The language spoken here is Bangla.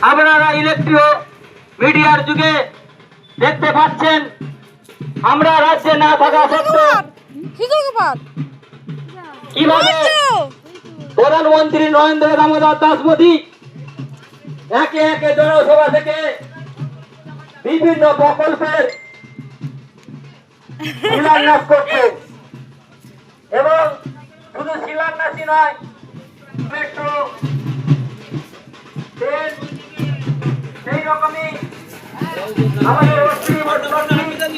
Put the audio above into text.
আপনারা ইলেকট্রিক মিডিয়ার যুগে দেখতে পাচ্ছেন আমরা রাজ্যে না থাকা সত্ত্বেও কিভাবে প্রধানমন্ত্রী নরেন্দ্র দামোদর দাস মোদী একে একে জনসভা থেকে বিভিন্ন প্রকল্পের শিলান্যাস করছে এবং শুধু শিলান্যাসই নয়, মেট্রো ট্রেন সেই রকমই আমাদের প্রধানমন্ত্রী